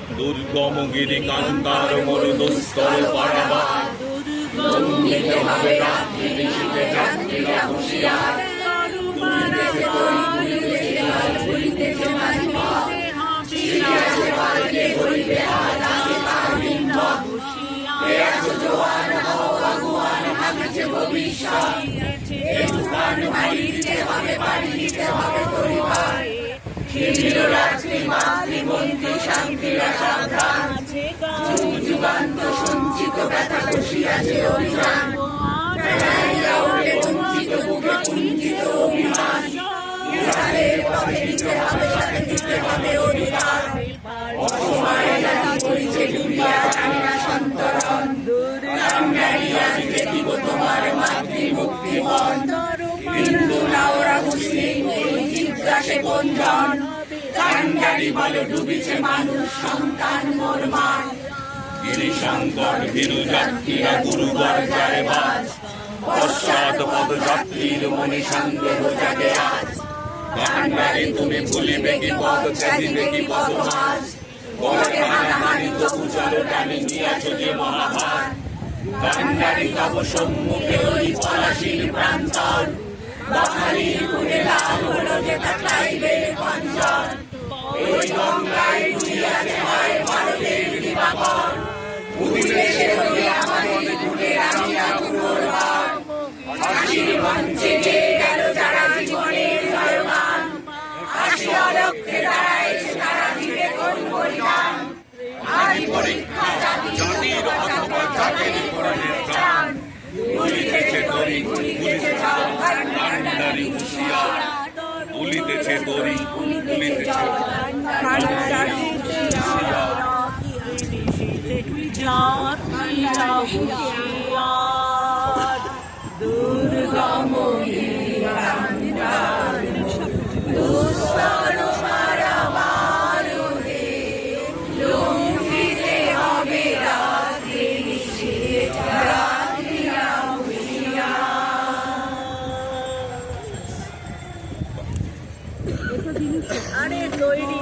দুর্গম গিরি কান্তার মরুদুস্তর পারাবার লঙ্ঘিতে হবে রাত্রি নিশীথে যাত্রীরা হুঁশিয়ার তুলিতেছে তরি তুলিতেছে আজ ভুলিতেছে মাঝিপথ শিখিয়াছে পালকে হইবে আজ আছে তার বিন্ধন এ একশো জোয়ান হও আগুয়ান ভাঙছে ভবিষ্যৎ এ তুফান ভারী দিতে হবে পাড়ি দিতে হবে তরিবার খিলিল রাত্রি মাতৃমন্ত্রী শান্তিরা সাবধান যুগ যুগান্ত সঞ্চিত ব্যথা বসিয়াছে অভিযান বেড়াইয়া ওঠে বঞ্চিত বুকে কুঞ্চিত অভিমান বিড়ালের পথে দিতে হবে সাথে দিতে হবে অধিকার অসময়ে জাতি করিছে ডুবিয়া জানে না সন্তরণ কান্ডারি আজ দেখিব তোমার মাতৃমুক্তিপণ হিন্দু না ওরা মুসলিম এই জিজ্ঞাসে কোনজন কান্ডারি বলে ডুবিছে মানুষ সন্তান মোর মান গিরিশঙ্কর ভীরু যাত্রীরা গুরুগর যায় বাজ পশ্চাৎ পদযাত্রীর মনে সন্দেহ জাগে আজ কান্ডারি তুমি ভুলিবে কি পদ ত্যাজিবে কি পদ মাঝ গড়ে হানাহানি তবু চলো টানি নিয়েছ যে মহাভার কান্ডারি তব সম্মুখে ওই পলাশীর প্রান্তর বাঙালির খুনে লাল হলো যে তাকাইবে কঞ্চন ওই গঙ্গায় ডুবিয়াছে হয় ভারতের দিবাকর উদিলেছে হয়ে আমাদের খুনে রামিয়া পুনর্বার হাসির মঞ্চে গেয়ে গেল যারা জীবনের জয়গান হাসিয়া লক্ষ্যে দাঁড়াইছে তারা দিবে কোন বলিদান আজ পরীক্ষা জাতির অথবা জাতির পরনের প্রাণ ভুলিতেছে তরি ভুলিতেছে কান্ডারি হুঁশিয়ার ভুলিতেছে তরি ভুলিতেছে কান্ডারি হুঁশিয়ার দুর্গম দুস্তর পারাবারে লঙ্ঘিতে হবে রাত্রি নিশীথে যাত্রীরা হুঁশিয়ার। আরে তৈরি